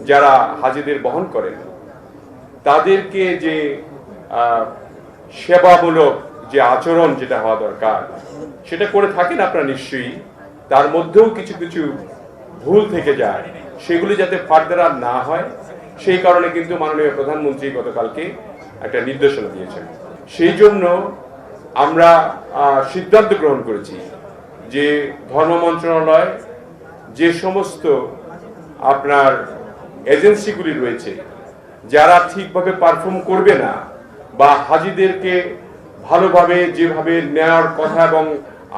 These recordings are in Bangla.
যারা হাজিদের বহন করেন তাদেরকে যে সেবামূলক যে আচরণ যেটা হওয়া দরকার সেটা করে থাকেন আপনারা নিশ্চয়ই, তার মধ্যেও কিছু কিছু ভুল থেকে যায়, সেগুলি যাতে ফার্দার আর না হয় সেই কারণে কিন্তু মাননীয় প্রধানমন্ত্রী গতকালকে একটা নির্দেশনা দিয়েছেন। সেই জন্য আমরা সিদ্ধান্ত গ্রহণ করেছি যে ধর্ম মন্ত্রণালয় যে সমস্ত আপনার এজেন্সিগুলি রয়েছে যারা ঠিকভাবে পারফর্ম করবে না বা হাজিদেরকে ভালোভাবে যেভাবে নেওয়ার কথা এবং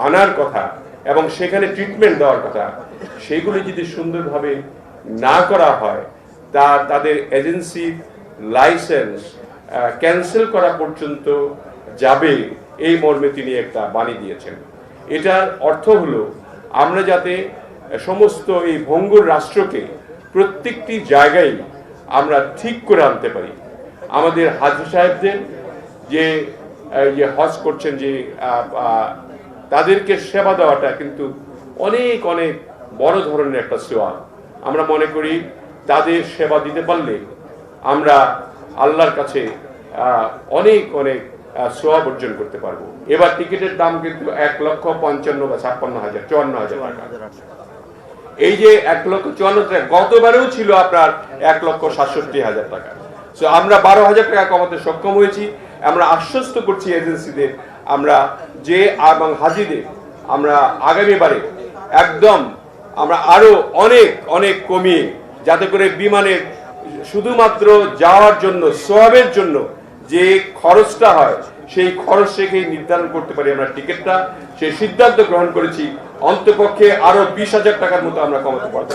আনার কথা এবং সেখানে ট্রিটমেন্ট দেওয়ার কথা সেগুলি যদি সুন্দরভাবে না করা হয় তাদের এজেন্সির লাইসেন্স ক্যান্সেল করা পর্যন্ত যাবে, এই মর্মে তিনি একটা বাণী দিয়েছেন। এটার অর্থ হলো আমরা যাতে সমস্ত এই ভঙ্গুর রাষ্ট্রকে প্রত্যেকটি জায়গায় আমরা ঠিক করে আনতে পারি। আমাদের হাজি সাহেবদের যে হজ করছেন যে তাদেরকে সেবা দেওয়াটা কিন্তু অনেক অনেক বড় ধরনের একটা সেবা। আমরা মনে করি তাদের সেবা দিতে পারলে আমরা আল্লাহর কাছে অনেক অনেক সওয়াব অর্জন করতে পারবো। এবার টিকিটের দাম কিন্তু 1,55,000 বা 56,000 54,000 টাকা। এই যে 1,54,000 টাকা গতবারেও ছিল আপনার 1,67,000 টাকা। সো আমরা 12,000 টাকা কমাতে সক্ষম হয়েছি। আমরা আশ্বস্ত করছি এজেন্সিদের আমরা যে এবং হাজিদের আমরা আগামীবারে একদম আমরা আরো অনেক অনেক কমিয়ে, যাতে করে বিমানের শুধুমাত্র যাওয়ার জন্য সওয়াবের জন্য যে খরচটা হয় সেই খরচ রেখেই নির্ধারণ করতে পারি আমরা টিকিটটা। সেই সিদ্ধান্ত গ্রহণ করেছি, অন্তপক্ষে আরো 20,000 টাকার মতো আমরা কমাতে পারবো।